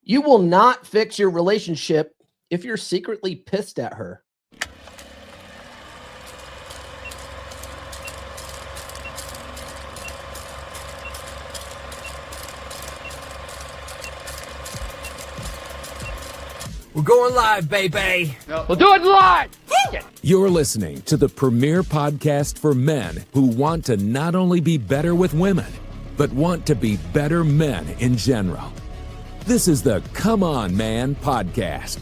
You will not fix your relationship if you're secretly pissed at her. We're going live, baby. We'll do it live. You're listening to the premier podcast for men who want to not only be better with women, but want to be better men in general. This is the Come On Man podcast.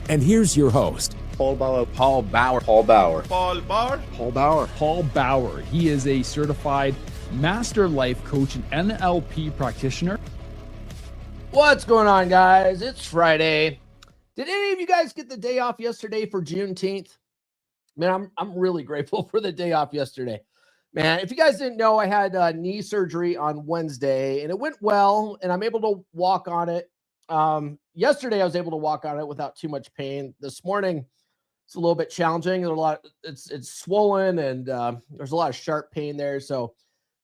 And here's your host, Paul Bauer. Paul Bauer. Paul Bauer. Paul Bauer. Paul Bauer. Paul Bauer. He is a certified master life coach and NLP practitioner. What's going on, guys? It's Friday. Did any of you guys get the day off yesterday for Juneteenth? Man, I'm really grateful for the day off yesterday. Man, if you guys didn't know, I had knee surgery on Wednesday, and it went well, and I'm able to walk on it. Yesterday, I was able to walk on it without too much pain. This morning, it's a little bit challenging. There's a lot. It's swollen, and there's a lot of sharp pain there. So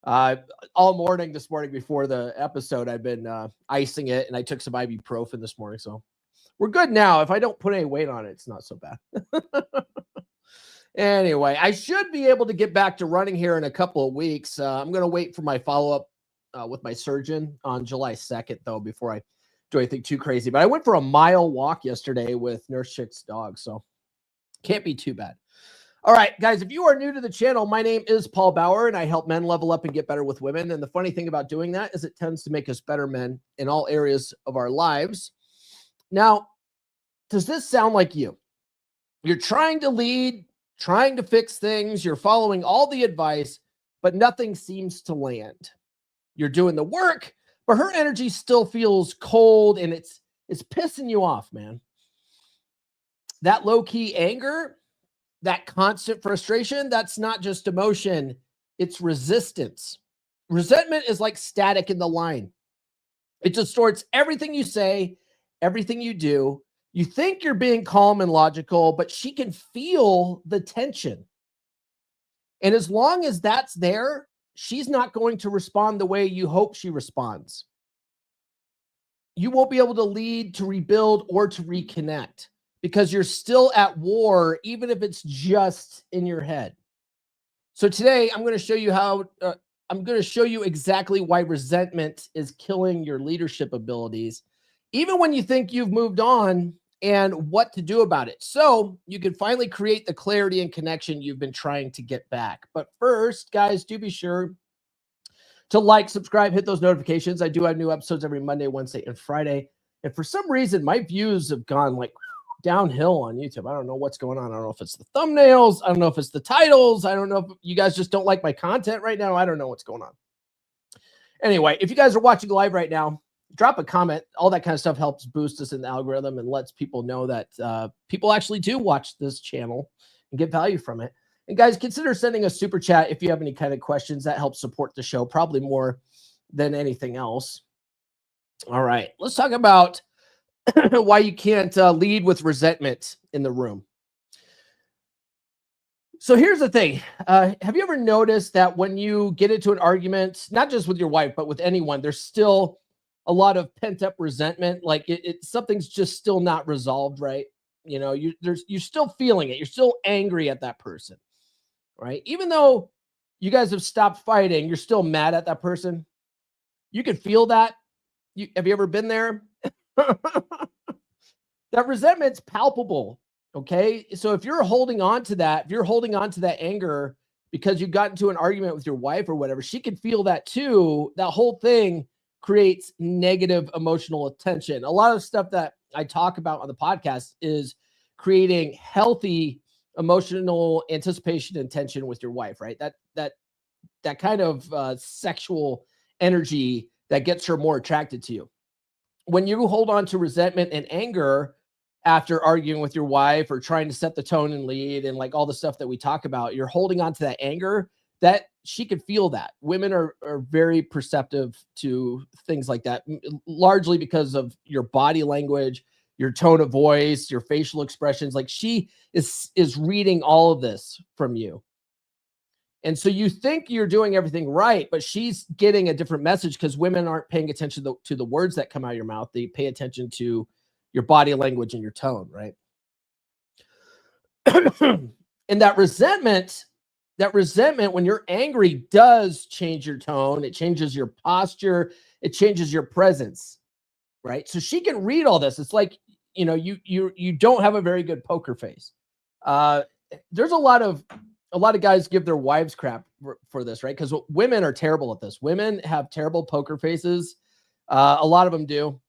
all morning this morning before the episode, I've been icing it, and I took some ibuprofen this morning. So we're good now. If I don't put any weight on it, it's not so bad. Anyway, I should be able to get back to running here in a couple of weeks. I'm going to wait for my follow-up with my surgeon on July 2nd, though, before I do anything too crazy. But I went for a mile walk yesterday with Nurse Chick's dog, so can't be too bad. All right, guys, if you are new to the channel, my name is Paul Bauer, and I help men level up and get better with women. And the funny thing about doing that is it tends to make us better men in all areas of our lives. Now, does this sound like you? You're trying to lead, trying to fix things. You're following all the advice, but nothing seems to land. You're doing the work, but her energy still feels cold, and it's pissing you off, man. That low-key anger, that constant frustration, that's not just emotion, it's resistance. Resentment is like static in the line. It distorts everything you say, everything you do. You think you're being calm and logical, but she can feel the tension. And as long as that's there, she's not going to respond the way you hope she responds. You won't be able to lead, to rebuild, or to reconnect because you're still at war, even if it's just in your head. So today, I'm going to show you exactly why resentment is killing your leadership abilities, even when you think you've moved on, and what to do about it, so you can finally create the clarity and connection you've been trying to get back. But first, guys, do be sure to like, subscribe, hit those notifications. I do have new episodes every Monday, Wednesday, and Friday. And for some reason, my views have gone like downhill on YouTube. I don't know what's going on. I don't know if it's the thumbnails. I don't know if it's the titles. I don't know if you guys just don't like my content right now. I don't know what's going on. Anyway, if you guys are watching live right now, drop a comment. All that kind of stuff helps boost us in the algorithm and lets people know that people actually do watch this channel and get value from it. And guys, consider sending a super chat if you have any kind of questions. That helps support the show, probably more than anything else. All right, let's talk about why you can't lead with resentment in the room. So here's the thing. Have you ever noticed that when you get into an argument, not just with your wife, but with anyone, there's still a lot of pent-up resentment, like something's just still not resolved, right? You know, you're still feeling it. You're still angry at that person, right? Even though you guys have stopped fighting, you're still mad at that person. You can feel that. Have you ever been there? That resentment's palpable, okay? So if you're holding on to that, if you're holding on to that anger because you got into an argument with your wife or whatever, she can feel that too. That whole thing creates negative emotional attention. A lot of stuff that I talk about on the podcast is creating healthy emotional anticipation and tension with your wife, right? That kind of sexual energy that gets her more attracted to you. When you hold on to resentment and anger after arguing with your wife or trying to set the tone and lead and like all the stuff that we talk about, you're holding on to that anger, that she could feel that. Women are very perceptive to things like that, largely because of your body language, your tone of voice, your facial expressions. Like she is reading all of this from you. And so you think you're doing everything right, but she's getting a different message because women aren't paying attention to the words that come out of your mouth. They pay attention to your body language and your tone, right? And that resentment, when you're angry, does change your tone. It changes your posture. It changes your presence, right? So she can read all this. It's like, you don't have a very good poker face. There's a lot of guys give their wives crap for this, right? Because women are terrible at this. Women have terrible poker faces. A lot of them do,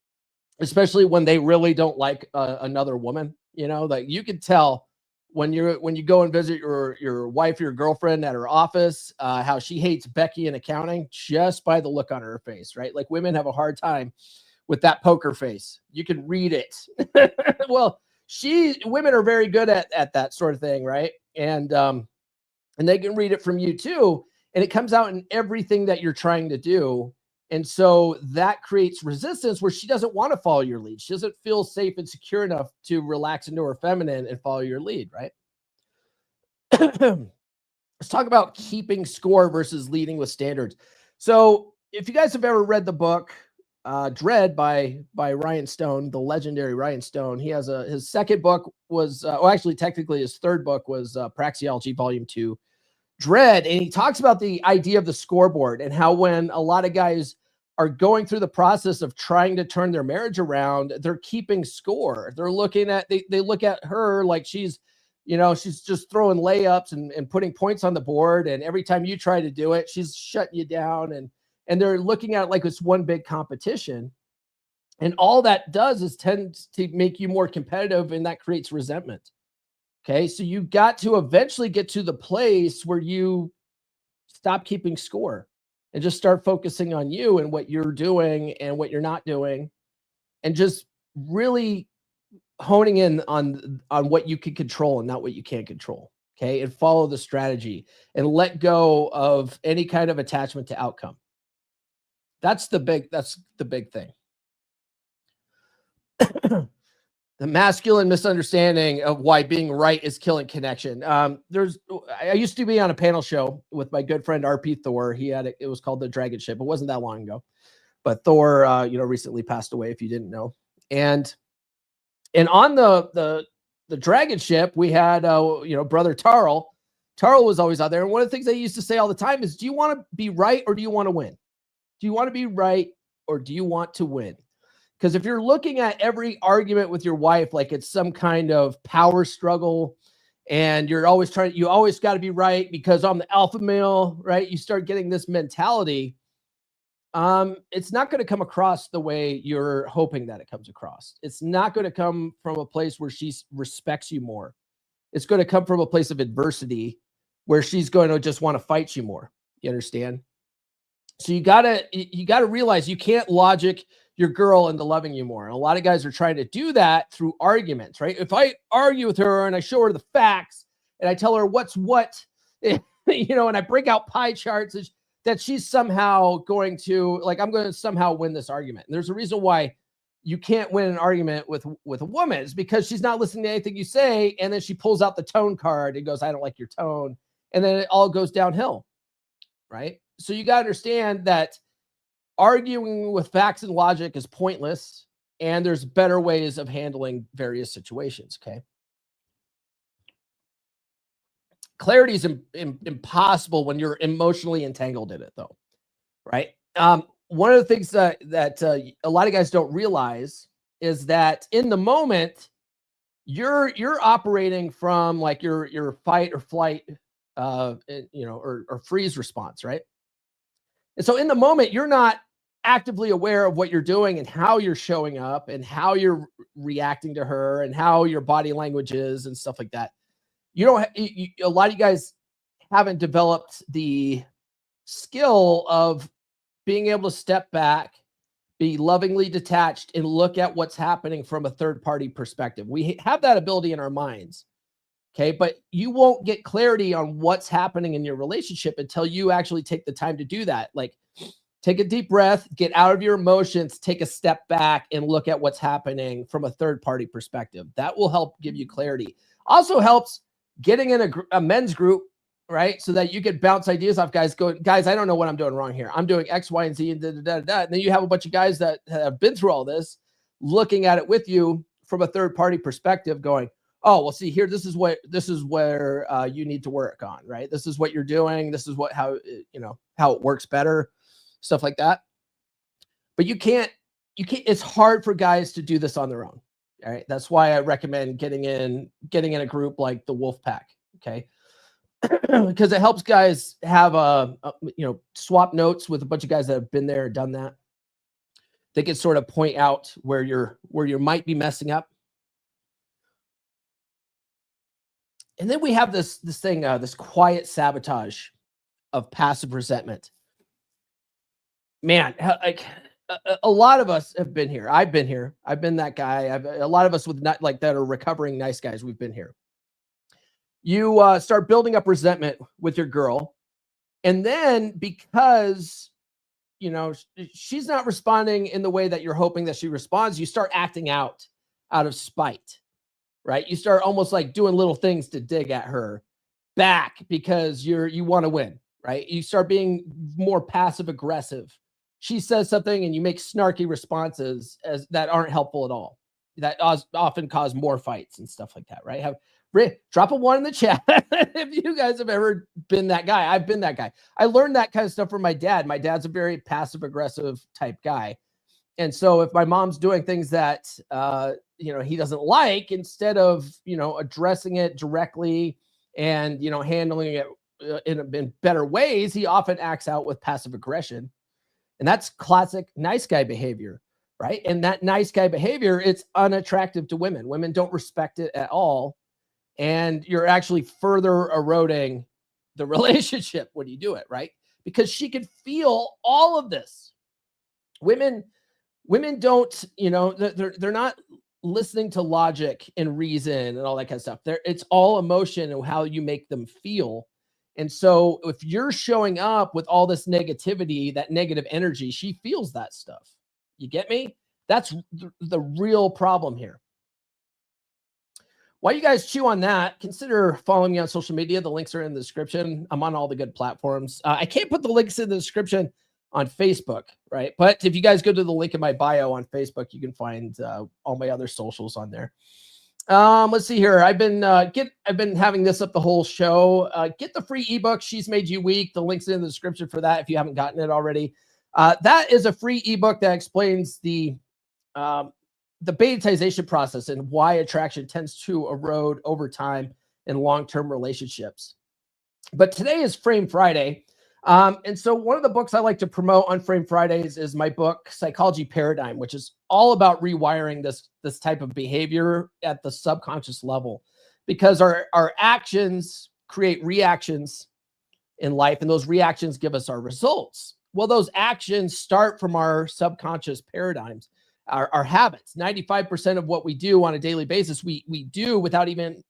especially when they really don't like another woman. Like you could tell when you go and visit your wife or your girlfriend at her office, how she hates Becky in accounting just by the look on her face, right? Like women have a hard time with that poker face. You can read it. Well, women are very good at that sort of thing, right? And they can read it from you too. And it comes out in everything that you're trying to do. And so that creates resistance where she doesn't want to follow your lead. She doesn't feel safe and secure enough to relax into her feminine and follow your lead, right? Let's talk about keeping score versus leading with standards. So if you guys have ever read the book, Dread by Ryan Stone, the legendary Ryan Stone, he has his second book was, actually technically his third book was Praxeology Volume 2, Dread. And he talks about the idea of the scoreboard and how when a lot of guys are going through the process of trying to turn their marriage around, they're keeping score. They're looking at, they look at her like she's just throwing layups and putting points on the board. And every time you try to do it, she's shutting you down. And they're looking at it like it's one big competition. And all that does is tends to make you more competitive, and that creates resentment. Okay, so you got to eventually get to the place where you stop keeping score and just start focusing on you and what you're doing and what you're not doing, and just really honing in on what you can control and not what you can't control. Okay, and follow the strategy and let go of any kind of attachment to outcome. That's the big thing. The masculine misunderstanding of why being right is killing connection. I used to be on a panel show with my good friend RP Thor. It was called The Dragon Ship. It wasn't that long ago, but Thor, recently passed away, if you didn't know. And on the Dragon Ship, we had, brother Tarl. Tarl was always out there. And one of the things they used to say all the time is, do you want to be right or do you want to win? Do you want to be right or do you want to win? Because if you're looking at every argument with your wife like it's some kind of power struggle, and you always got to be right because I'm the alpha male, right? You start getting this mentality. It's not going to come across the way you're hoping that it comes across. It's not going to come from a place where she respects you more. It's going to come from a place of adversity where she's going to just want to fight you more. You understand? So you gotta realize you can't logic your girl into loving you more. And a lot of guys are trying to do that through arguments, right? If I argue with her and I show her the facts and I tell her what's what, and I break out pie charts, that she's somehow going to, like, I'm going to somehow win this argument. And there's a reason why you can't win an argument with a woman. It's because she's not listening to anything you say. And then she pulls out the tone card and goes, I don't like your tone. And then it all goes downhill, right? So you got to understand that arguing with facts and logic is pointless, and there's better ways of handling various situations, okay? Clarity is impossible when you're emotionally entangled in it, though, right? One of the things that a lot of guys don't realize is that in the moment, you're operating from like your fight or flight, or freeze response, right? And so in the moment, you're not actively aware of what you're doing and how you're showing up and how you're reacting to her and how your body language is and stuff like that. A lot of you guys haven't developed the skill of being able to step back, be lovingly detached, and look at what's happening from a third-party perspective. We have that ability in our minds. Okay, but you won't get clarity on what's happening in your relationship until you actually take the time to do that. Like, take a deep breath, get out of your emotions, take a step back, and look at what's happening from a third-party perspective. That will help give you clarity. Also helps getting in a men's group right? So that you could bounce ideas off guys. Go, guys, I don't know what I'm doing wrong here. I'm doing X, Y, and Z, and da, da, da, da. And then you have a bunch of guys that have been through all this, looking at it with you from a third party perspective, going, oh, well, see here, this is where you need to work on, right? This is what you're doing. This is how it works better, stuff like that. But you can't, it's hard for guys to do this on their own. All right. That's why I recommend getting in a group like the Wolf Pack. Okay. Because it helps guys have swap notes with a bunch of guys that have been there and done that. They can sort of point out where you might be messing up. And then we have this thing, this quiet sabotage of passive resentment. Man, like a lot of us have been here. I've been here. I've been that guy. A lot of us with not like that are recovering nice guys. We've been here. You start building up resentment with your girl, and then because she's not responding in the way that you're hoping that she responds, you start acting out of spite. Right? You start almost like doing little things to dig at her back because you want to win, right? You start being more passive aggressive. She says something and you make snarky responses that aren't helpful at all. That often cause more fights and stuff like that, right? Drop a 1 in the chat if you guys have ever been that guy. I've been that guy. I learned that kind of stuff from my dad. My dad's a very passive aggressive type guy. And so if my mom's doing things that, he doesn't like, instead of, addressing it directly and, handling it in better ways, he often acts out with passive aggression. And that's classic nice guy behavior, right? And that nice guy behavior, it's unattractive to women. Women don't respect it at all. And you're actually further eroding the relationship when you do it, right? Because she could feel all of this. Women don't, they're not listening to logic and reason and all that kind of stuff. It's all emotion and how you make them feel. And so if you're showing up with all this negativity, that negative energy, she feels that stuff. You get me? That's the real problem here. While you guys chew on that, consider following me on social media. The links are in the description. I'm on all the good platforms. I can't put the links in the description on Facebook, right? But if you guys go to the link in my bio on Facebook, you can find all my other socials on there. Let's see here. I've been having this up the whole show. Get the free ebook, She's Made You Weak. The link's in the description for that if you haven't gotten it already. That is a free ebook that explains the betaization process and why attraction tends to erode over time in long-term relationships. But today is Frame Friday. And so one of the books I like to promote on Frame Fridays is my book, Psychology Paradigm, which is all about rewiring this type of behavior at the subconscious level, because our actions create reactions in life, and those reactions give us our results. Well, those actions start from our subconscious paradigms, our habits. 95% of what we do on a daily basis, we do without even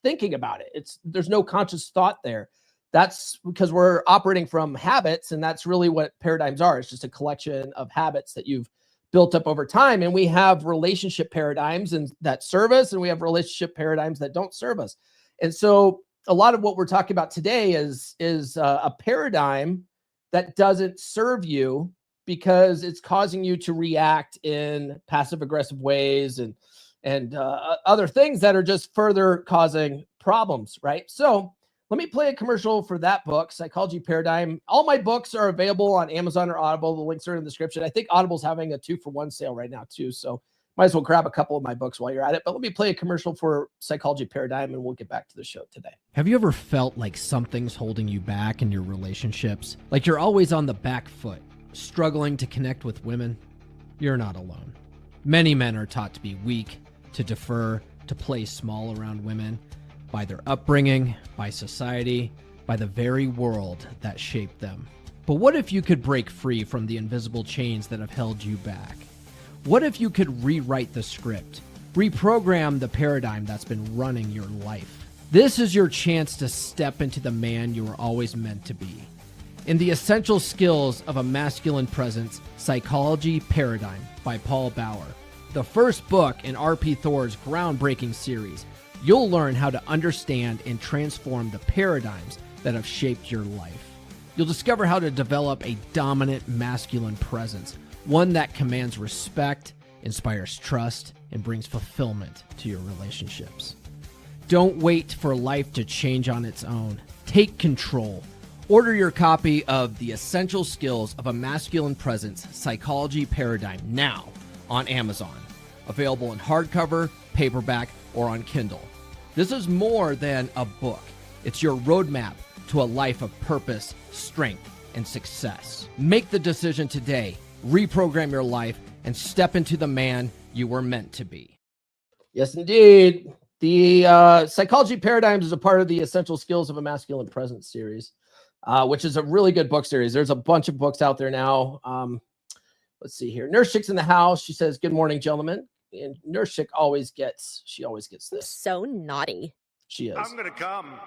thinking about it. There's no conscious thought there. That's because we're operating from habits, and that's really what paradigms are. It's just a collection of habits that you've built up over time. And we have relationship paradigms that serve us, and we have relationship paradigms that don't serve us. And so a lot of what we're talking about today is a paradigm that doesn't serve you because it's causing you to react in passive aggressive ways and other things that are just further causing problems, right? So let me play a commercial for that book, Psychology Paradigm. All my books are available on Amazon or Audible. The links are in the description. I think Audible's having a 2-for-1 sale right now too. So might as well grab a couple of my books while you're at it. But let me play a commercial for Psychology Paradigm and we'll get back to the show today. Have you ever felt like something's holding you back in your relationships? Like you're always on the back foot, struggling to connect with women? You're not alone. Many men are taught to be weak, to defer, to play small around women, by their upbringing, by society, by the very world that shaped them. But what if you could break free from the invisible chains that have held you back? What if you could rewrite the script, reprogram the paradigm that's been running your life? This is your chance to step into the man you were always meant to be. In The Essential Skills of a Masculine Presence, Psychology Paradigm by Paul Bauer, the first book in R.P. Thor's groundbreaking series, you'll learn how to understand and transform the paradigms that have shaped your life. You'll discover how to develop a dominant masculine presence, one that commands respect, inspires trust, and brings fulfillment to your relationships. Don't wait for life to change on its own. Take control. Order your copy of The Essential Skills of a Masculine Presence Psychology Paradigm now on Amazon. Available in hardcover, paperback, or on Kindle. This is more than a book. It's your roadmap to a life of purpose, strength, and success. Make the decision today. Reprogram your life and step into the man you were meant to be. Yes, indeed. The Psychology Paradigms is a part of the Essential Skills of a Masculine Presence series, which is a really good book series. There's a bunch of books out there now. Let's see here. Nurse Chick's in the house. She says, "Good morning, gentlemen." And Nurse Chick always gets this. So naughty. She is. I'm gonna come.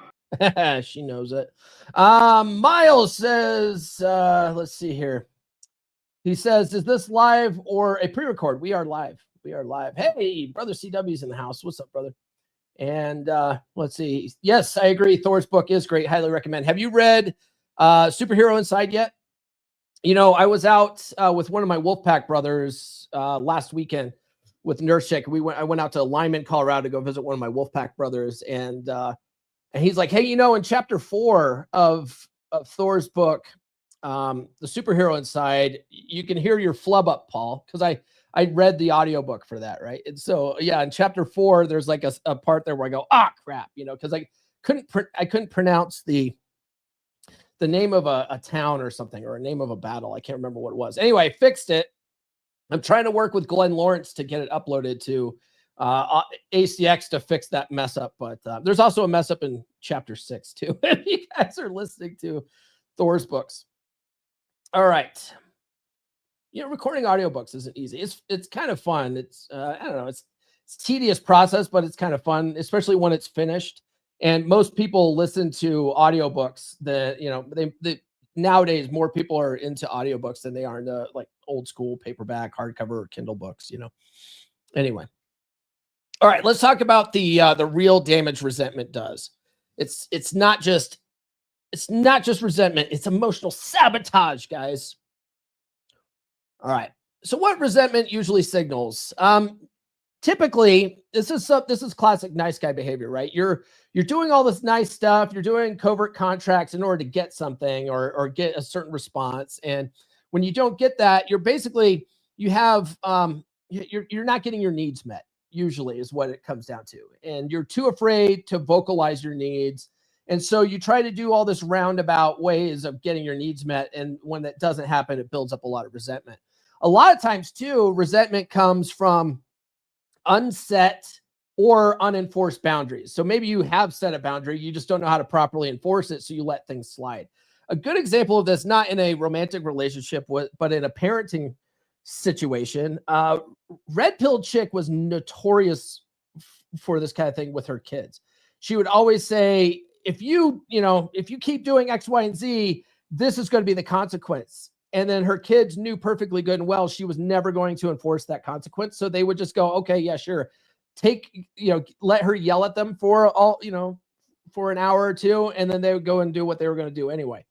She knows it. Miles says, let's see here. He says, "Is this live or a pre-record?" We are live. We are live. Hey, brother CW's in the house. What's up, brother? And let's see. Yes, I agree. Thor's book is great. Highly recommend. Have you read Superhero Inside yet? You know, I was out with one of my Wolfpack brothers last weekend with Nurse Chick. I went out to Lyman, Colorado to go visit one of my Wolfpack brothers. And he's like, "Hey, you know, in chapter 4 of Thor's book, The Superhero Inside, you can hear your flub up, Paul." Because I read the audiobook for that, right? And so, yeah, in chapter 4, there's like a part there where I go, "Ah, crap," you know, because I couldn't pronounce the name of a town or something, or a name of a battle. I can't remember what it was. Anyway, I fixed it. I'm trying to work with Glenn Lawrence to get it uploaded to ACX to fix that mess up. But there's also a mess up in chapter 6 too. If you guys are listening to Thor's books. All right. You know, recording audiobooks isn't easy. It's kind of fun. It's I don't know, it's a tedious process, but it's kind of fun, especially when it's finished. And most people listen to audiobooks. They nowadays more people are into audiobooks than they are into like old school paperback, hardcover, or Kindle books, you know. Anyway. All right, let's talk about the real damage resentment does. It's not just resentment, it's emotional sabotage, guys. All right. So what resentment usually signals? Typically, this is classic nice guy behavior, right? You're doing all this nice stuff. You're doing covert contracts in order to get something or get a certain response. And when you don't get that, you're not getting your needs met, usually is what it comes down to. And you're too afraid to vocalize your needs. And so you try to do all this roundabout ways of getting your needs met. And when that doesn't happen, it builds up a lot of resentment. A lot of times too, resentment comes from unset or unenforced boundaries. So maybe you have set a boundary, you just don't know how to properly enforce it, so you let things slide. A good example of this, not in a romantic relationship, but in a parenting situation, Red Pill Chick was notorious for this kind of thing with her kids. She would always say, if you keep doing X, Y, and Z, this is going to be the consequence. And then her kids knew perfectly good and well she was never going to enforce that consequence. So they would just go, "Okay, yeah, sure." Let her yell at them for an hour or two, and then they would go and do what they were going to do anyway.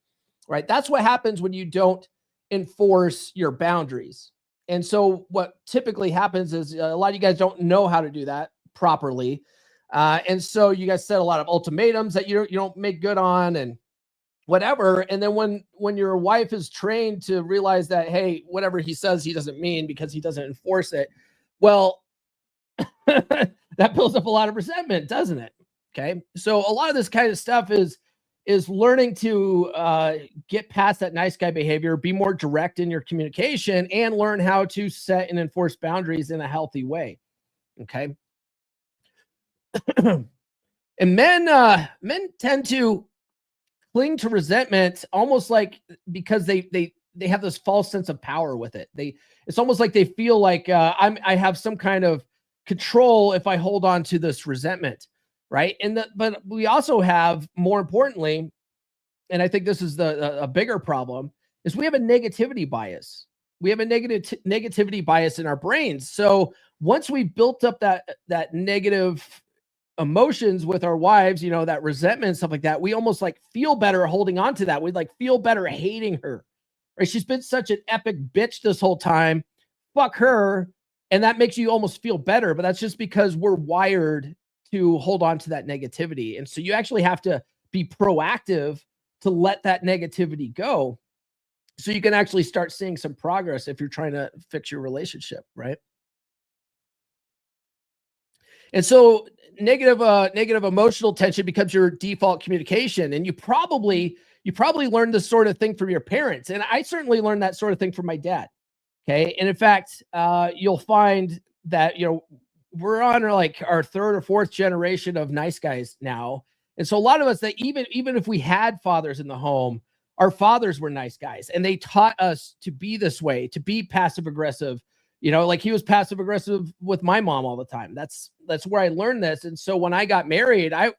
Right? That's what happens when you don't enforce your boundaries. And so what typically happens is a lot of you guys don't know how to do that properly. And so you guys set a lot of ultimatums that you don't make good on and whatever. And then when your wife is trained to realize that, hey, whatever he says, he doesn't mean because he doesn't enforce it. Well, that builds up a lot of resentment, doesn't it? Okay. So a lot of this kind of stuff is learning to get past that nice guy behavior, be more direct in your communication, and learn how to set and enforce boundaries in a healthy way. Okay. And men tend to cling to resentment almost like because they have this false sense of power with it. It's almost like they feel like I have some kind of control if I hold on to this resentment, right? But we also have, more importantly, and I think this is a bigger problem, is we have a negativity bias. We have a negativity bias in our brains. So once we built up that negative emotions with our wives, you know, that resentment and stuff like that, we almost like feel better holding on to that. We like feel better hating her, right? She's been such an epic bitch this whole time. Fuck her. And that makes you almost feel better, but that's just because we're wired to hold on to that negativity. And so you actually have to be proactive to let that negativity go so you can actually start seeing some progress if you're trying to fix your relationship, right? And so negative emotional tension becomes your default communication. And you probably learned this sort of thing from your parents. And I certainly learned that sort of thing from my dad. Okay. And in fact, you'll find that, you know, we're on like our third or fourth generation of nice guys now. And so a lot of us that even if we had fathers in the home, our fathers were nice guys and they taught us to be this way, to be passive aggressive. You know, like he was passive aggressive with my mom all the time. That's where I learned this. And so when I got married, I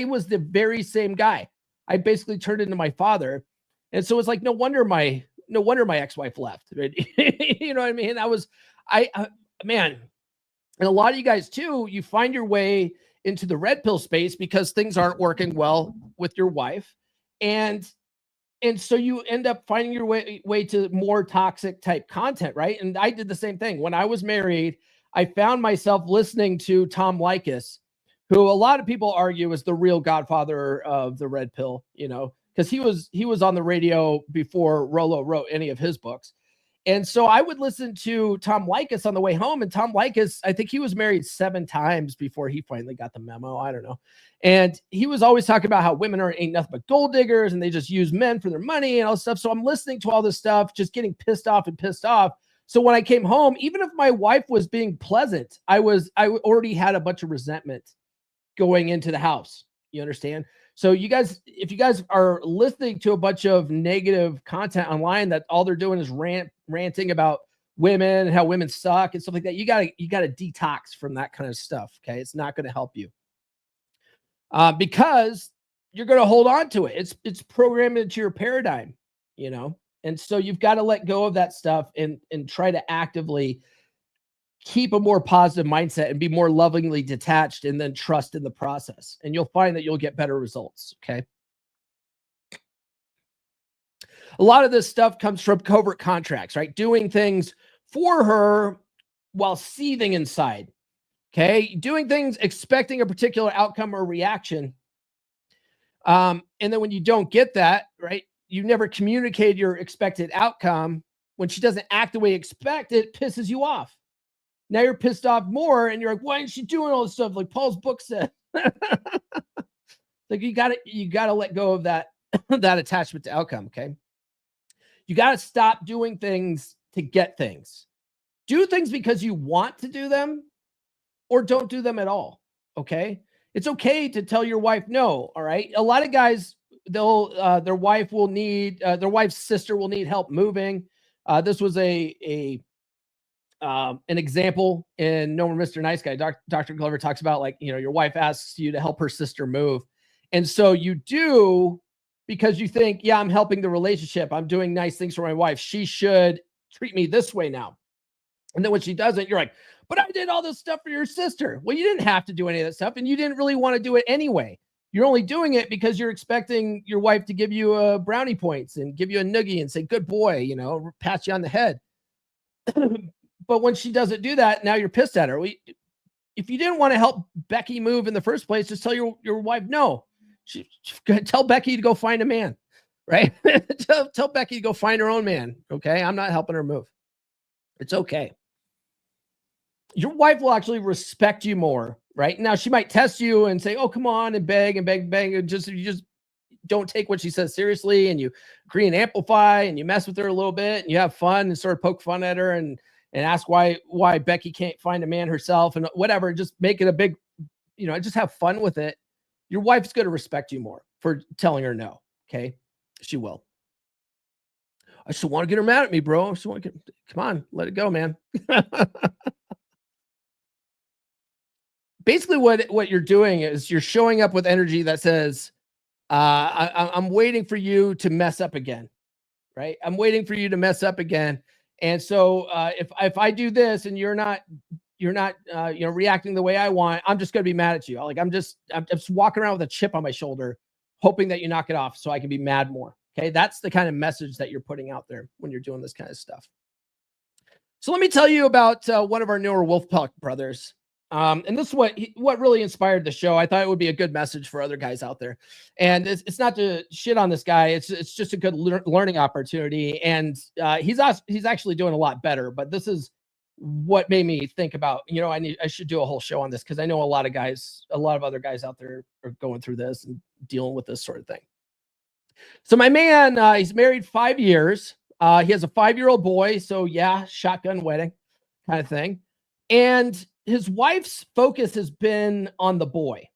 was the very same guy. I basically turned into my father. And so it's like, no wonder my ex-wife left. Right? You know what I mean? Man, and a lot of you guys too, you find your way into the red pill space because things aren't working well with your wife. And so you end up finding your way to more toxic type content, right? And I did the same thing. When I was married, I found myself listening to Tom Likas, who a lot of people argue is the real godfather of the red pill, you know, because he was on the radio before Rollo wrote any of his books. And so I would listen to Tom Likas on the way home. And Tom Likas, I think he was married 7 times before he finally got the memo. I don't know. And he was always talking about how women ain't nothing but gold diggers and they just use men for their money and all this stuff. So I'm listening to all this stuff, just getting pissed off. So when I came home, even if my wife was being pleasant, I already had a bunch of resentment going into the house. You understand? So you guys, if you guys are listening to a bunch of negative content online that all they're doing is ranting about women and how women suck and stuff like that, you gotta detox from that kind of stuff. Okay, it's not going to help you because you're going to hold on to it. It's programmed into your paradigm, you know, and so you've got to let go of that stuff and try to actively keep a more positive mindset and be more lovingly detached and then trust in the process. And you'll find that you'll get better results. Okay. A lot of this stuff comes from covert contracts, right? Doing things for her while seething inside. Okay. Doing things, expecting a particular outcome or reaction. And then when you don't get that, right, you never communicate your expected outcome. When she doesn't act the way you expect, it pisses you off. Now you're pissed off more and you're like, why isn't she doing all this stuff? Like Paul's book said. Like you gotta let go of that, that attachment to outcome. Okay. You got to stop doing things to get things. Do things because you want to do them or don't do them at all. Okay. It's okay to tell your wife no. All right. A lot of guys, their wife's sister will need help moving. This was an example in No More Mr. Nice Guy. Dr. Glover talks about, like, you know, your wife asks you to help her sister move. And so you do because you think, yeah, I'm helping the relationship. I'm doing nice things for my wife. She should treat me this way now. And then when she doesn't, you're like, but I did all this stuff for your sister. Well, you didn't have to do any of that stuff and you didn't really want to do it anyway. You're only doing it because you're expecting your wife to give you brownie points and give you a noogie and say, good boy, you know, pat you on the head. But when she doesn't do that, now you're pissed at her. If you didn't want to help Becky move in the first place, just tell your wife no. Tell Becky to go find a man, right? tell Becky to go find her own man. Okay, I'm not helping her move. It's okay. Your wife will actually respect you more, right? Now she might test you and say, "Oh, come on," and beg and beg and beg, and you just don't take what she says seriously, and you agree and amplify, and you mess with her a little bit, and you have fun and sort of poke fun at her and ask why Becky can't find a man herself and whatever. Just make it a big, you know, just have fun with it. Your wife's going to respect you more for telling her no. Okay. She will. I still want to get her mad at me, bro. Come on, let it go, man. Basically what you're doing is you're showing up with energy that says, I'm waiting for you to mess up again. Right. I'm waiting for you to mess up again. And so if I do this and you're not reacting the way I want, I'm just going to be mad at you. Like, I'm just walking around with a chip on my shoulder, hoping that you knock it off so I can be mad more. Okay. That's the kind of message that you're putting out there when you're doing this kind of stuff. So let me tell you about one of our newer Wolfpack brothers. And this is what really inspired the show. I thought it would be a good message for other guys out there. And it's not to shit on this guy. It's just a good learning opportunity. And he's actually doing a lot better. But this is what made me think about, I should do a whole show on this, because I know a lot of other guys out there are going through this and dealing with this sort of thing. So my man, he's married 5 years. He has a 5-year-old boy. So yeah, shotgun wedding kind of thing. And his wife's focus has been on the boy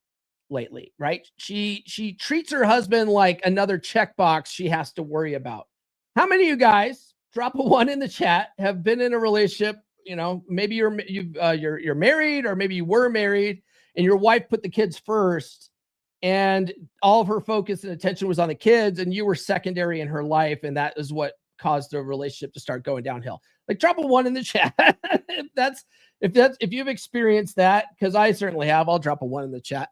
lately, right? She treats her husband like another checkbox she has to worry about. How many of you guys, drop a 1 in the chat, have been in a relationship? Maybe you're married, or maybe you were married and your wife put the kids first, and all of her focus and attention was on the kids, and you were secondary in her life, and that is what caused the relationship to start going downhill. Like, drop a 1 in the chat if you've experienced that, because I certainly have. I'll drop a 1 in the chat.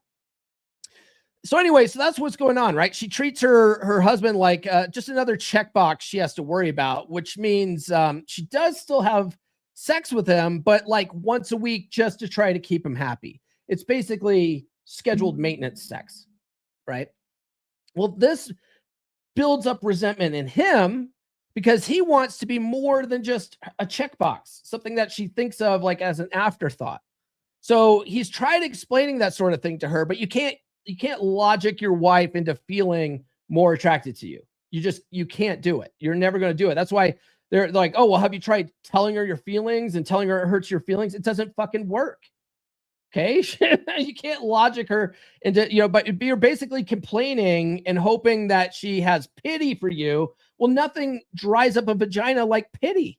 So anyway, so that's what's going on, right? She treats her husband like just another checkbox she has to worry about, which means she does still have sex with him, but like once a week, just to try to keep him happy. It's basically scheduled maintenance sex, right? Well, this builds up resentment in him, because he wants to be more than just a checkbox, something that she thinks of like as an afterthought. So he's tried explaining that sort of thing to her, but you can't logic your wife into feeling more attracted to you. You can't do it. You're never going to do it. That's why they're like, oh, well, have you tried telling her your feelings and telling her it hurts your feelings? It doesn't fucking work. Okay. You can't logic her into, but you're basically complaining and hoping that she has pity for you. Well, nothing dries up a vagina like pity.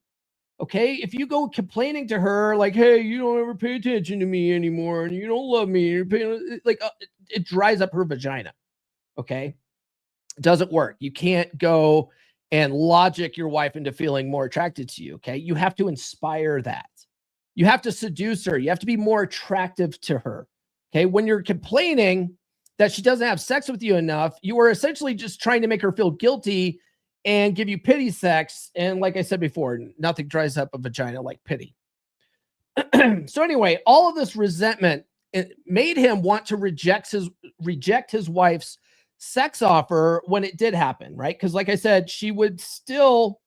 Okay. If you go complaining to her, like, hey, you don't ever pay attention to me anymore, and you don't love me, it dries up her vagina. Okay. It doesn't work. You can't go and logic your wife into feeling more attracted to you. Okay. You have to inspire that. You have to seduce her. You have to be more attractive to her. Okay. When you're complaining that she doesn't have sex with you enough, you are essentially just trying to make her feel guilty and give you pity sex. And like I said before, nothing dries up a vagina like pity. So anyway, all of this resentment, it made him want to reject his wife's sex offer when it did happen, right? Because like I said, she would still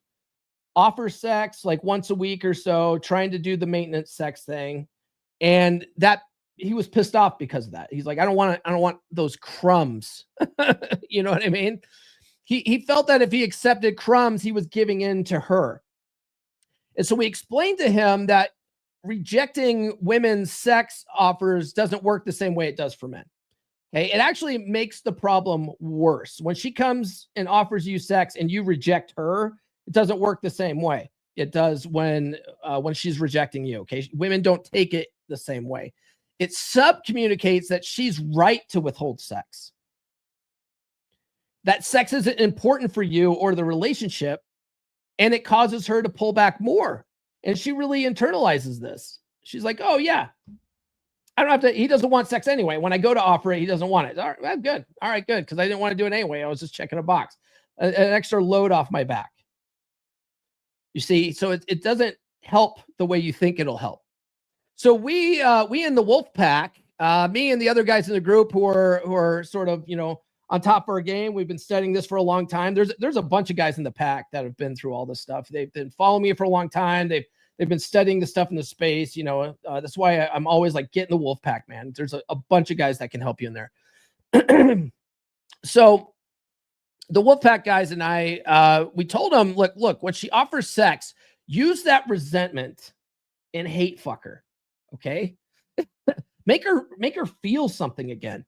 offer sex like once a week or so, trying to do the maintenance sex thing. And that he was pissed off because of that. He's like, I don't want those crumbs. You know what I mean? He felt that if he accepted crumbs, he was giving in to her. And so we explained to him that rejecting women's sex offers doesn't work the same way it does for men. Okay. It actually makes the problem worse. When she comes and offers you sex and you reject her, it doesn't work the same way it does when she's rejecting you. Okay. Women don't take it the same way. It subcommunicates that she's right to withhold sex. That sex isn't important for you or the relationship, and it causes her to pull back more. And she really internalizes this. She's like, oh yeah, I don't have to, he doesn't want sex anyway. When I go to offer it, he doesn't want it. All right, well, good. All right, good. Because I didn't want to do it anyway. I was just checking a box, an extra load off my back. You see, so it doesn't help the way you think it'll help. So we in the Wolf Pack, me and the other guys in the group who are sort of, on top of our game. We've been studying this for a long time. There's a bunch of guys in the pack that have been through all this stuff. They've been following me for a long time. They've been studying the stuff in the space. That's why I'm always like, get in the Wolf Pack, man. There's a bunch of guys that can help you in there. So the Wolf Pack guys and I, we told them, look, when she offers sex, use that resentment and hate fuck her. Okay. Make her feel something again.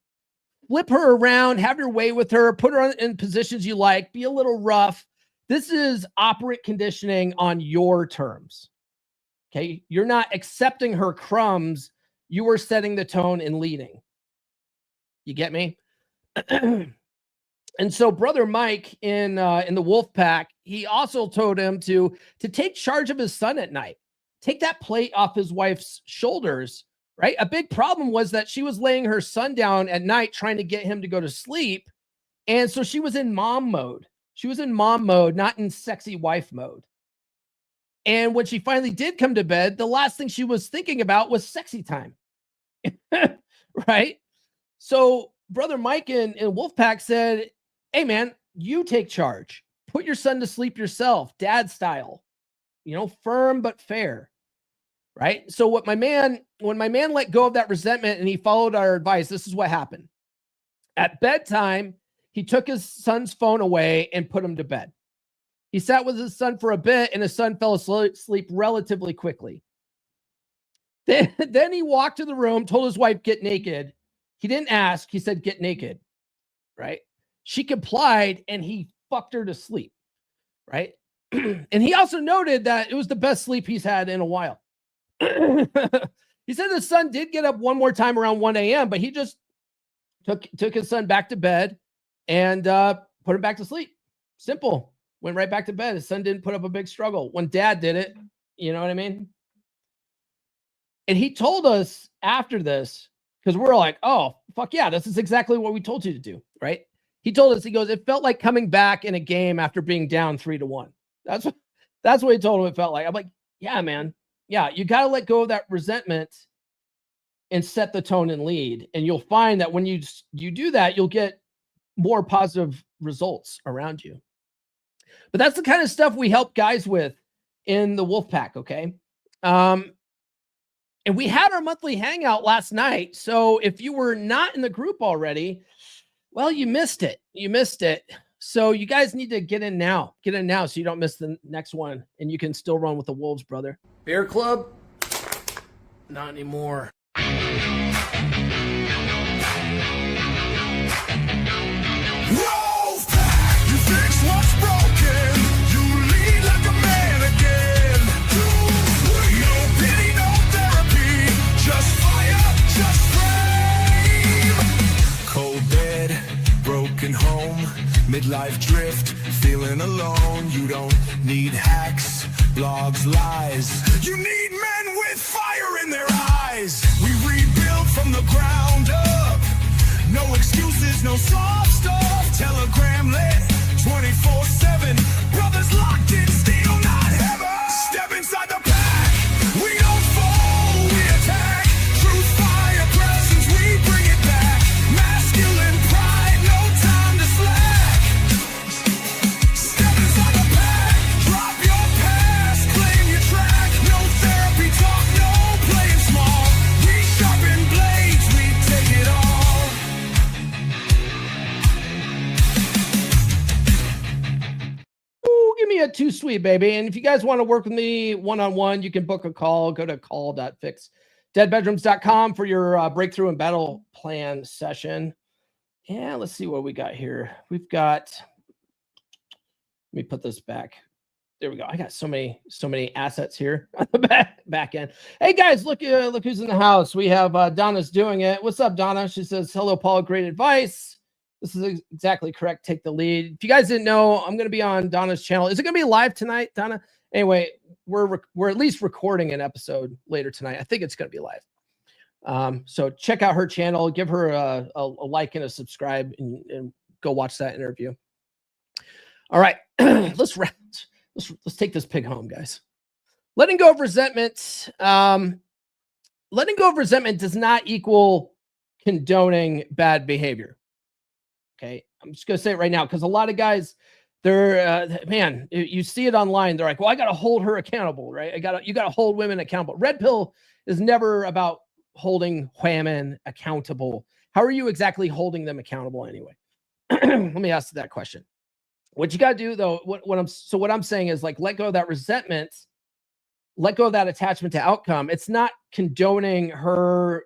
Flip her around, have your way with her, put her in positions you like, be a little rough. This is operant conditioning on your terms. Okay. You're not accepting her crumbs. You are setting the tone and leading. You get me? And so Brother Mike in the Wolf Pack, he also told him to take charge of his son at night. take that plate off his wife's shoulders, right? A big problem was that she was laying her son down at night trying to get him to go to sleep. And so she was in mom mode. She was in mom mode, not in sexy wife mode. And when she finally did come to bed, the last thing she was thinking about was sexy time. Right? So Brother Mike in Wolfpack said, hey man, you take charge. Put your son to sleep yourself, dad style. Firm but fair. Right? So when my man let go of that resentment and he followed our advice, this is what happened. At bedtime, he took his son's phone away and put him to bed. He sat with his son for a bit and his son fell asleep relatively quickly. Then he walked to the room, told his wife, get naked. He didn't ask. He said, get naked. Right? She complied and he fucked her to sleep. Right? And he also noted that it was the best sleep he's had in a while. He said his son did get up one more time around 1 a.m., but he just took his son back to bed and put him back to sleep. Simple. Went right back to bed. His son didn't put up a big struggle. When dad did it, you know what I mean? And he told us after this, because we're like, oh, fuck yeah, this is exactly what we told you to do, right? He told us, he goes, it felt like coming back in a game after being down 3-1. That's what he told him it felt like. I'm like, yeah, man. Yeah, you got to let go of that resentment and set the tone and lead. And you'll find that when you do that, you'll get more positive results around you. But that's the kind of stuff we help guys with in the Wolfpack, okay? And we had our monthly hangout last night. So if you were not in the group already, well, you missed it. You missed it. So you guys need to get in now. Get in now so you don't miss the next one. And you can still run with the Wolves, brother. Beer club? Not anymore. Midlife drift, feeling alone. You don't need hacks, blogs, lies. You need men with fire in their eyes. We rebuild from the ground up. No excuses, no soft stuff. Telegram lit, 24/7. Brothers locked in steel, not heaven. Step inside the pack. We don't fall, we attack. Truth, fire, presence, we bring it back. Masculine pride, no time to slack. Give me a too sweet, baby. And if you guys want to work with me one-on-one, you can book a call. Go to call.fixdeadbedrooms.com for your breakthrough and battle plan session. Yeah, let's see what we got here. We've got, let me put this back. There we go. I got so many assets here on the back end. Hey guys, look who's in the house. We have Donna's doing it. What's up, Donna? She says, hello, Paul. Great advice. This is exactly correct. Take the lead. If you guys didn't know, I'm going to be on Donna's channel. Is it going to be live tonight, Donna? Anyway, we're at least recording an episode later tonight. I think it's going to be live. So check out her channel. Give her a like and a subscribe, and go watch that interview. All right, let's take this pig home, guys. Letting go of resentment. Letting go of resentment does not equal condoning bad behavior. Okay, I'm just gonna say it right now because a lot of guys, they're man, you see it online. They're like, "Well, I got to hold her accountable, right? You got to hold women accountable." Red pill is never about holding women accountable. How are you exactly holding them accountable anyway? Let me ask that question. What you got to do though, what I'm saying is like, let go of that resentment, let go of that attachment to outcome. It's not condoning her,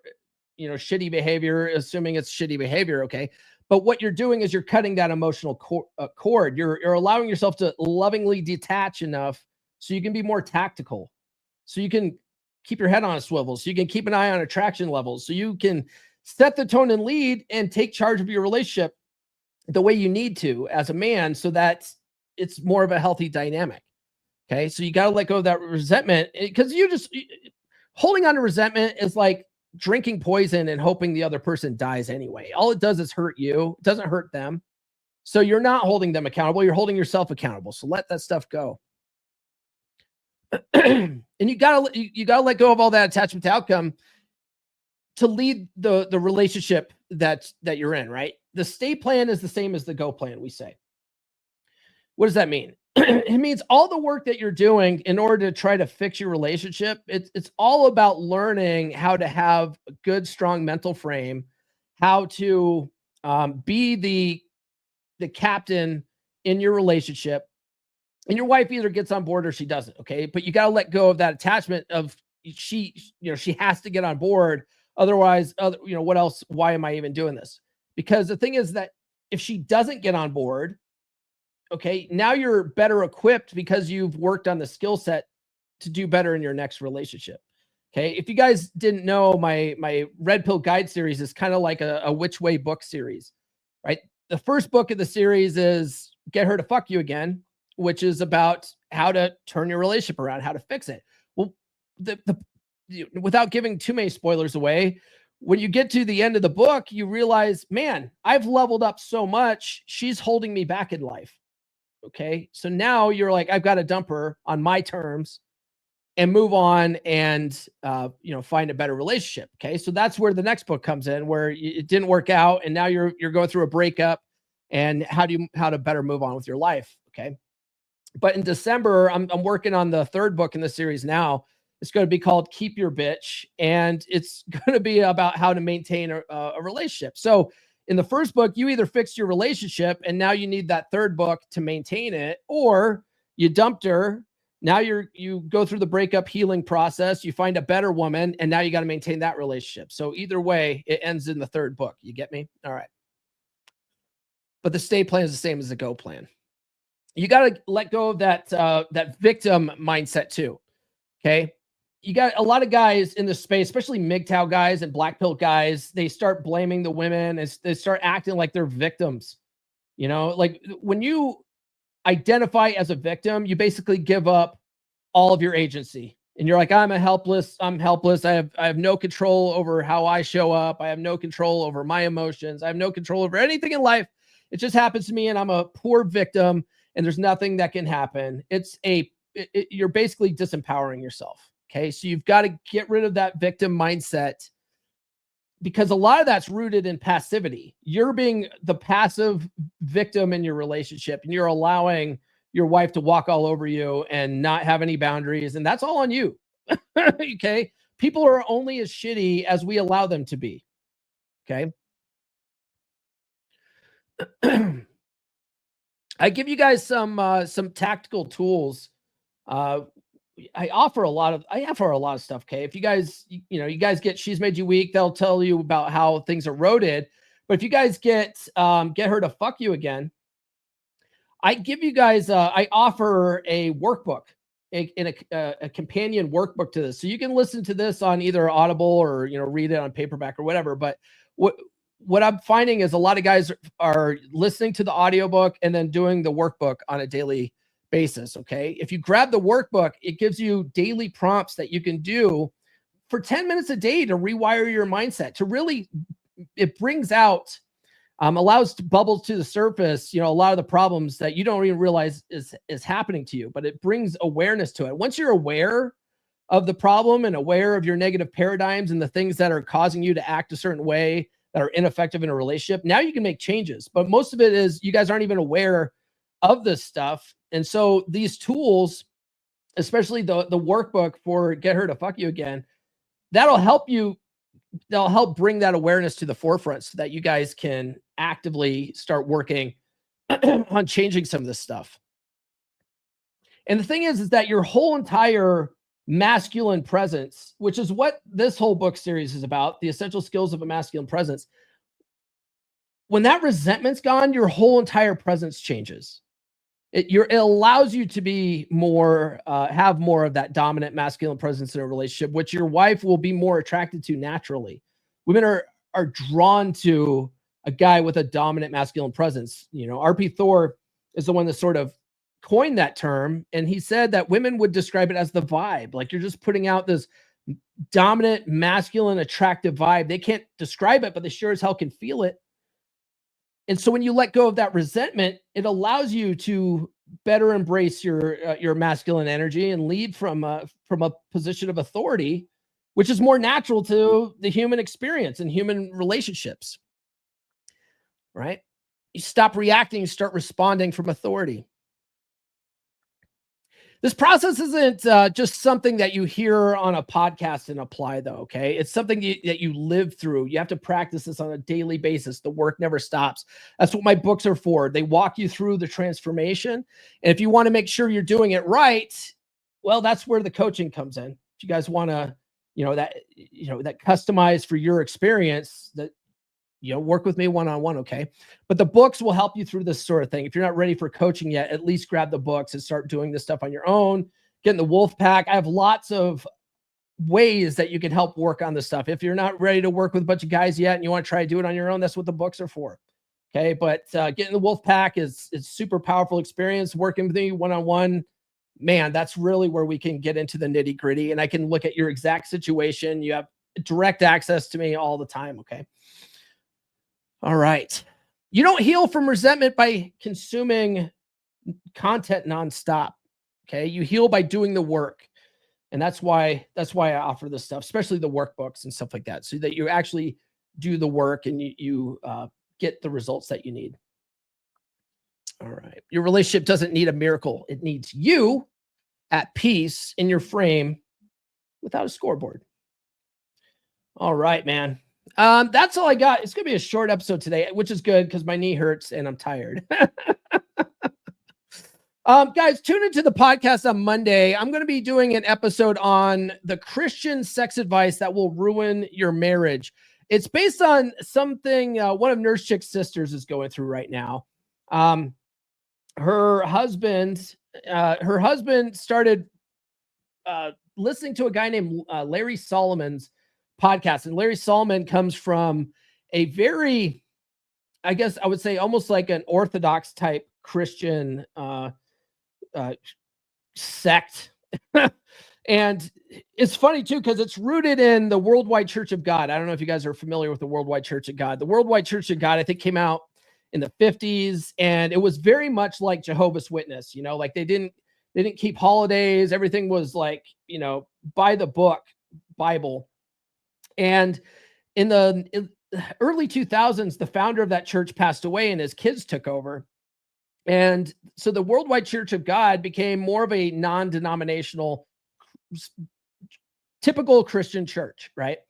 shitty behavior, assuming it's shitty behavior, okay? But what you're doing is you're cutting that emotional cord. You're allowing yourself to lovingly detach enough so you can be more tactical, so you can keep your head on a swivel, so you can keep an eye on attraction levels, so you can set the tone and lead and take charge of your relationship the way you need to as a man so that it's more of a healthy dynamic. Okay. So you got to let go of that resentment, because holding on to resentment is like drinking poison and hoping the other person dies anyway. All it does is hurt you. It doesn't hurt them. So you're not holding them accountable. You're holding yourself accountable. So let that stuff go. And you gotta let go of all that attachment to outcome to lead the relationship that you're in, right? The stay plan is the same as the go plan, we say. What does that mean? It means all the work that you're doing in order to try to fix your relationship, it's all about learning how to have a good, strong mental frame, how to be the captain in your relationship. And your wife either gets on board or she doesn't, okay? But you got to let go of that attachment of she has to get on board. Otherwise, what else? Why am I even doing this? Because the thing is that if she doesn't get on board, okay, now you're better equipped because you've worked on the skill set to do better in your next relationship. Okay. If you guys didn't know, my Red Pill Guide series is kind of like a which way book series, right? The first book of the series is Get Her to Fuck You Again, which is about how to turn your relationship around, how to fix it. Well, without giving too many spoilers away, when you get to the end of the book, you realize, man, I've leveled up so much. She's holding me back in life. Okay. So now you're like, I've got to dump her on my terms and move on and, find a better relationship. Okay. So that's where the next book comes in, where it didn't work out. And now you're going through a breakup and how to better move on with your life. Okay. But in December, I'm working on the third book in the series now. It's going to be called Keep Your Bitch. And it's going to be about how to maintain a relationship. So in the first book, you either fixed your relationship and now you need that third book to maintain it, or you dumped her. Now you go through the breakup healing process. You find a better woman, and now you got to maintain that relationship. So either way, it ends in the third book. You get me? All right. But the stay plan is the same as the go plan. You got to let go of that victim mindset too. Okay. You got a lot of guys in this space, especially MGTOW guys and black pill guys. They start blaming the women and they start acting like they're victims. Like when you identify as a victim, you basically give up all of your agency. And you're like, I'm helpless. I have no control over how I show up. I have no control over my emotions. I have no control over anything in life. It just happens to me and I'm a poor victim and there's nothing that can happen. You're basically disempowering yourself. Okay. So you've got to get rid of that victim mindset, because a lot of that's rooted in passivity. You're being the passive victim in your relationship and you're allowing your wife to walk all over you and not have any boundaries. And that's all on you. Okay. People are only as shitty as we allow them to be. Okay. I give you guys some tactical tools. I offer a lot of stuff. Okay. If you guys, you guys get She's Made You Weak, they'll tell you about how things eroded. But if you guys get Her to Fuck You Again, I give you guys, I offer a workbook, a companion workbook to this. So you can listen to this on either Audible or, read it on paperback or whatever. But what I'm finding is a lot of guys are listening to the audiobook and then doing the workbook on a daily basis. Okay. If you grab the workbook, it gives you daily prompts that you can do for 10 minutes a day to rewire your mindset, to really, it brings out, allows bubbles to the surface, a lot of the problems that you don't even realize is happening to you, but it brings awareness to it. Once you're aware of the problem and aware of your negative paradigms and the things that are causing you to act a certain way that are ineffective in a relationship, now you can make changes. But most of it is you guys aren't even aware of this stuff. And so these tools, especially the workbook for Get Her to Fuck You Again, that'll help you. They'll help bring that awareness to the forefront so that you guys can actively start working on changing some of this stuff. And the thing is that your whole entire masculine presence, which is what this whole book series is about, the essential skills of a masculine presence. When that resentment's gone, your whole entire presence changes. It allows you to be more, have more of that dominant masculine presence in a relationship, which your wife will be more attracted to naturally. Women are drawn to a guy with a dominant masculine presence. RP Thor is the one that sort of coined that term, and he said that women would describe it as the vibe. Like you're just putting out this dominant, masculine, attractive vibe. They can't describe it, but they sure as hell can feel it. And so when you let go of that resentment, it allows you to better embrace your masculine energy and lead from a position of authority, which is more natural to the human experience and human relationships, right? You stop reacting, you start responding from authority. This process isn't just something that you hear on a podcast and apply, though, okay? It's something that you live through. You have to practice this on a daily basis. The work never stops. That's what my books are for. They walk you through the transformation. And if you want to make sure you're doing it right, well, that's where the coaching comes in. If you guys want to, that customize for your experience, that work with me one-on-one, okay? But the books will help you through this sort of thing. If you're not ready for coaching yet, at least grab the books and start doing this stuff on your own. Get in the wolf pack. I have lots of ways that you can help work on this stuff. If you're not ready to work with a bunch of guys yet and you want to try to do it on your own, that's what the books are for, okay? But getting the wolf pack is super powerful experience. Working with me one-on-one, man, that's really where we can get into the nitty-gritty, and I can look at your exact situation. You have direct access to me all the time, okay? All right. You don't heal from resentment by consuming content nonstop. Okay. You heal by doing the work. And that's why I offer this stuff, especially the workbooks and stuff like that, so that you actually do the work and you get the results that you need. All right. Your relationship doesn't need a miracle. It needs you at peace in your frame without a scoreboard. All right, man. That's all I got. It's going to be a short episode today, which is good because my knee hurts and I'm tired. Guys, tune into the podcast on Monday. I'm going to be doing an episode on the Christian sex advice that will ruin your marriage. It's based on something one of Nurse Chick's sisters is going through right now. Her husband started listening to a guy named Larry Solomon's podcast. And Larry Solomon comes from a very, I guess I would say almost like an Orthodox type Christian sect. And it's funny too, because it's rooted in the Worldwide Church of God. I don't know if you guys are familiar with the Worldwide Church of God. The Worldwide Church of God, I think, came out in the 50s, and it was very much like Jehovah's Witness, like they didn't keep holidays. Everything was like, by the book Bible. And in the early 2000s, the founder of that church passed away and his kids took over. And so the Worldwide Church of God became more of a non-denominational, typical Christian church, right?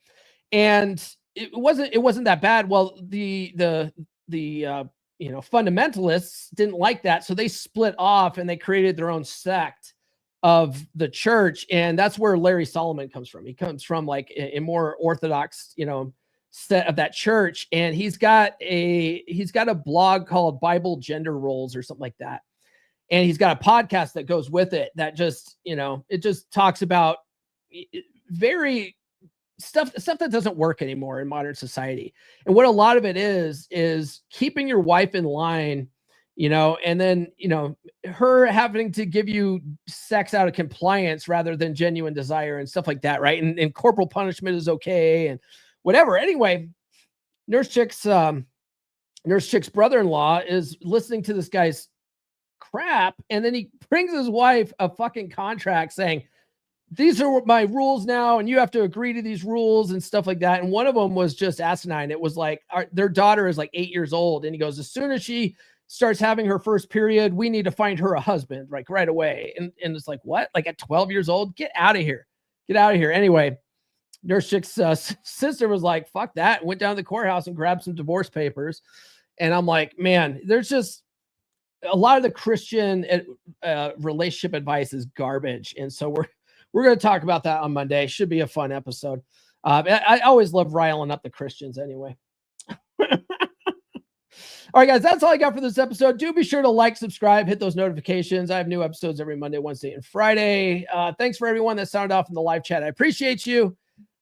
And it wasn't that bad. Well, the fundamentalists didn't like that, so they split off and they created their own sect of the church. And that's where Larry Solomon comes from. He comes from like a more Orthodox, set of that church. And he's got a blog called Bible Gender Roles or something like that. And he's got a podcast that goes with it that just, it just talks about very stuff that doesn't work anymore in modern society. And what a lot of it is keeping your wife in line, and then, her having to give you sex out of compliance rather than genuine desire and stuff like that. Right. And corporal punishment is okay and whatever. Anyway, Nurse Chick's brother-in-law is listening to this guy's crap. And then he brings his wife a fucking contract saying, these are my rules now, and you have to agree to these rules and stuff like that. And one of them was just asinine. It was like, their daughter is like 8 years old. And he goes, as soon as she starts having her first period, we need to find her a husband, like right away. And it's like, what? Like at 12 years old? Get out of here. Get out of here. Anyway, Nurse Chick's sister was like, fuck that. Went down to the courthouse and grabbed some divorce papers. And I'm like, man, there's just a lot of the Christian relationship advice is garbage. And so we're going to talk about that on Monday. Should be a fun episode. I always love riling up the Christians anyway. All right, guys, that's all I got for this episode. Do be sure to like, subscribe, hit those notifications. I have new episodes every Monday, Wednesday, and Friday. Thanks for everyone that sounded off in the live chat. I appreciate you.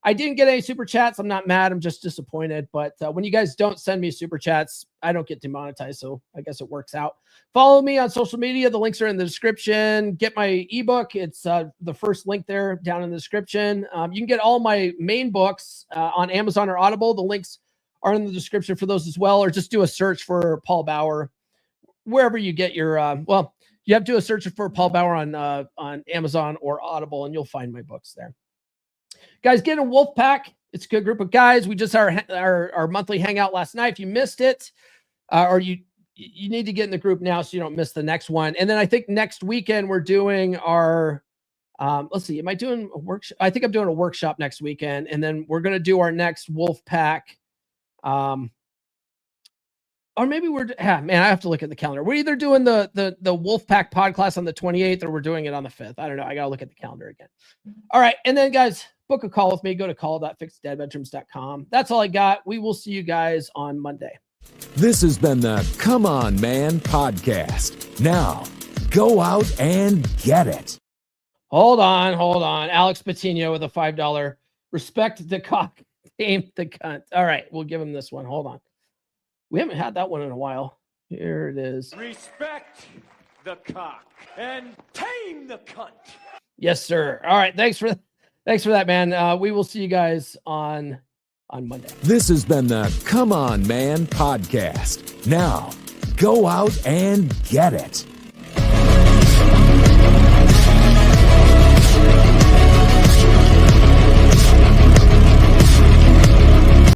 I didn't get any super chats. I'm not mad. I'm just disappointed. But when you guys don't send me super chats, I don't get demonetized. So I guess it works out. Follow me on social media. The links are in the description. Get my ebook. It's the first link there down in the description. You can get all my main books on Amazon or Audible. The links are in the description for those as well, or just do a search for Paul Bauer wherever you get your you have to do a search for Paul Bauer on Amazon or Audible, and you'll find my books there. Guys, get a Wolf Pack. It's a good group of guys. We just our monthly hangout last night. If you missed it, or you need to get in the group now so you don't miss the next one. And then I think next weekend we're doing our let's see, am I doing a workshop? I think I'm doing a workshop next weekend, and then we're going to do our next Wolf Pack. Or maybe man, I have to look at the calendar. We're either doing the Wolfpack pod class on the 28th, or we're doing it on the 5th. I don't know. I got to look at the calendar again. All right. And then guys, book a call with me. Go to call.fixdeadbedrooms.com. That's all I got. We will see you guys on Monday. This has been the Come On Man podcast. Now, go out and get it. Hold on. Alex Patino with a $5. Respect the cock, tame the cunt. All right. We'll give him this one. Hold on. We haven't had that one in a while. Here it is. Respect the cock and tame the cunt. Yes, sir. All right. Thanks for that, man. We will see you guys on Monday. This has been the Come On Man podcast. Now, go out and get it.